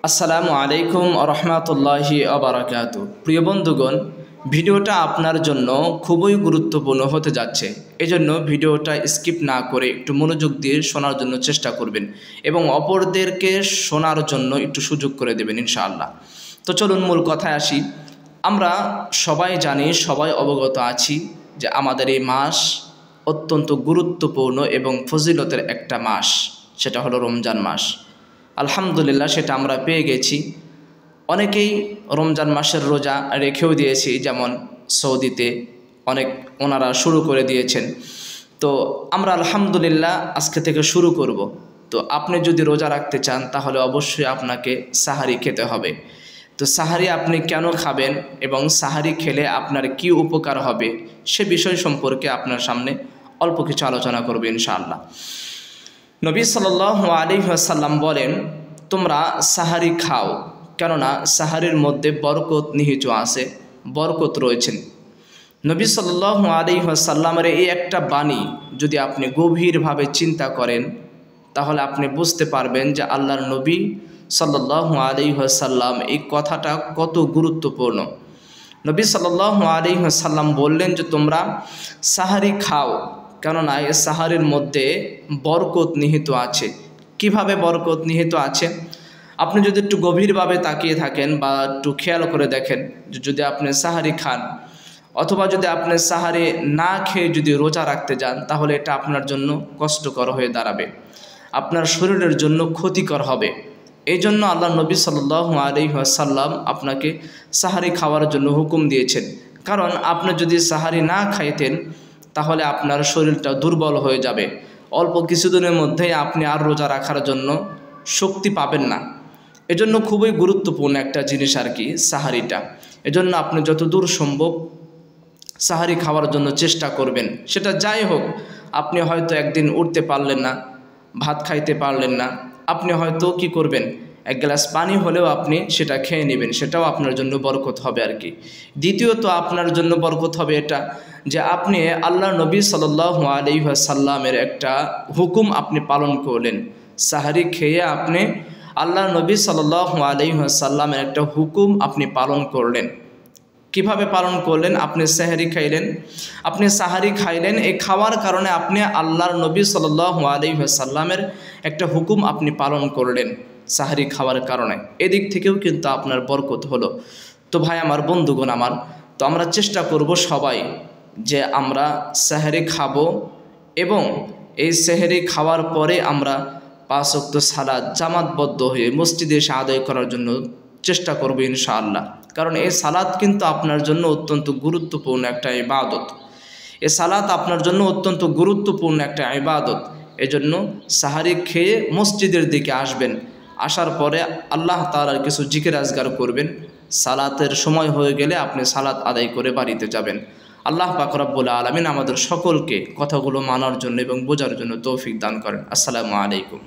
আসসালামু আলাইকুম রহমতুল্লাহি আবরাকাতু। প্রিয় বন্ধুগণ, ভিডিওটা আপনার জন্য খুবই গুরুত্বপূর্ণ হতে যাচ্ছে। এজন্য ভিডিওটা স্কিপ না করে একটু মনোযোগ দিয়ে শোনার জন্য চেষ্টা করবেন এবং অপরদেরকে শোনার জন্য একটু সুযোগ করে দেবেন ইনশাআল্লাহ। তো চলুন মূল কথায় আসি। আমরা সবাই জানি, সবাই অবগত আছি যে আমাদের এই মাস অত্যন্ত গুরুত্বপূর্ণ এবং ফজিলতের একটা মাস, সেটা হলো রমজান মাস। আলহামদুলিল্লাহ সেটা আমরা পেয়ে গেছি। অনেকেই রমজান মাসের রোজা রেখেও দিয়েছি, যেমন সৌদিতে ওনারা শুরু করে দিয়েছেন। তো আমরা আলহামদুলিল্লাহ আজকে থেকে শুরু করব। তো আপনি যদি রোজা রাখতে চান তাহলে অবশ্যই আপনাকে সাহারি খেতে হবে। তো সাহারি আপনি কেন খাবেন এবং সাহারি খেলে আপনার কি উপকার হবে সে বিষয় সম্পর্কে আপনার সামনে অল্প কিছু আলোচনা করব ইনশাআল্লাহ। নবী সাল্লাল্লাহু আলাইহি ওয়াসাল্লাম বলেন, তোমরা সাহারি খাও, কেননা সাহারির মধ্যে বরকত নিহিত আছে, বরকত রয়েছেন। নবী সাল্লাল্লাহু আলাইহি ওয়াসাল্লামের এই একটা বাণী যদি আপনি গভীরভাবে চিন্তা করেন তাহলে আপনি বুঝতে পারবেন যে আল্লাহর নবী সাল্লাল্লাহু আলাইহি ওয়াসাল্লাম এই কথাটা কত গুরুত্বপূর্ণ। নবী সাল্লাল্লাহু আলাইহি ওয়াসাল্লাম বললেন যে তোমরা সাহারি খাও, কেননা এই সাহারির মধ্যে বরকত নিহিত আছে। কিভাবে বরকত নিহিত আছে আপনি যদি একটু গভীরভাবে তাকিয়ে থাকেন বা একটু খেয়াল করে দেখেন, যদি আপনি সাহারি খান অথবা যদি আপনি সাহারি না খেয়ে যদি রোজা রাখতে যান তাহলে এটা আপনার জন্য কষ্টকর হয়ে দাঁড়াবে, আপনার শরীরের জন্য ক্ষতিকর হবে। এই জন্য আল্লাহ নবী সাল্লাল্লাহু আলাইহি ওয়াসাল্লাম আপনাকে সাহারি খাওয়ার জন্য হুকুম দিয়েছেন। কারণ আপনি যদি সাহারি না খাইতেন তাহলে আপনার শরীরটা দুর্বল হয়ে যাবে, অল্প কিছুদিনের মধ্যেই আপনি আর রোজা রাখার জন্য শক্তি পাবেন না। এজন্য খুবই গুরুত্বপূর্ণ একটা জিনিস আর কি সাহারিটা। এজন্য আপনি যতদূর সম্ভব সাহারি খাওয়ার জন্য চেষ্টা করবেন। সেটা যাই হোক, আপনি হয়তো একদিন উঠতে পারলেন না, ভাত খাইতে পারলেন না, আপনি হয়তো কি করবেন, এক গ্লাস পানি হলেও আপনি সেটা খেয়ে নেবেন, সেটাও আপনার জন্য বরকত হবে আর কি। দ্বিতীয়ত আপনার জন্য বরকত হবে এটা যে আপনি আল্লাহ নবী সাল্লাল্লাহু আলাইহি ওয়াসাল্লামের একটা হুকুম আপনি পালন করলেন। সাহারি খেয়ে আপনি আল্লাহ নবী সাল্লাল্লাহু আলাইহি ওয়াসাল্লামের একটা হুকুম আপনি পালন করলেন। কিভাবে পালন করলেন? আপনি সাহারি খাইলেন, এই খাওয়ার কারণে আপনি আল্লাহর নবী সাল্লাল্লাহু আলাইহি ওয়াসাল্লামের একটা হুকুম আপনি পালন করলেন সাহারি খাওয়ার কারণে। এদিক থেকেও কিন্তু আপনার বরকত হলো। তো ভাই আমার, বন্ধুগণ আমার, তো আমরা চেষ্টা করব সবাই যে আমরা সাহারি খাবো এবং এই সাহারি খাওয়ার পরে আমরা 5 ওয়াক্ত সালাত জামাতবদ্ধ হয়ে মসজিদে এসে আদায় করার জন্য চেষ্টা করব ইনশাআল্লাহ। কারণ এই সালাত কিন্তু আপনার জন্য অত্যন্ত গুরুত্বপূর্ণ একটা ইবাদত। এই সালাত আপনার জন্য অত্যন্ত গুরুত্বপূর্ণ একটা ইবাদত। এজন্য সাহারি খেয়ে মসজিদের দিকে আসবেন, আসার পরে আল্লাহ তাআলার কিছু জিকির আজগার করবেন। সালাতের সময় হয়ে গেলে আপনি সালাত আদায় করে বাড়িতে যাবেন। আল্লাহ পাক রব্বুল আলামিন আমাদের সকলকে কথাগুলো মানার জন্য এবং বোঝার জন্য তৌফিক দান করেন। আসসালামু আলাইকুম।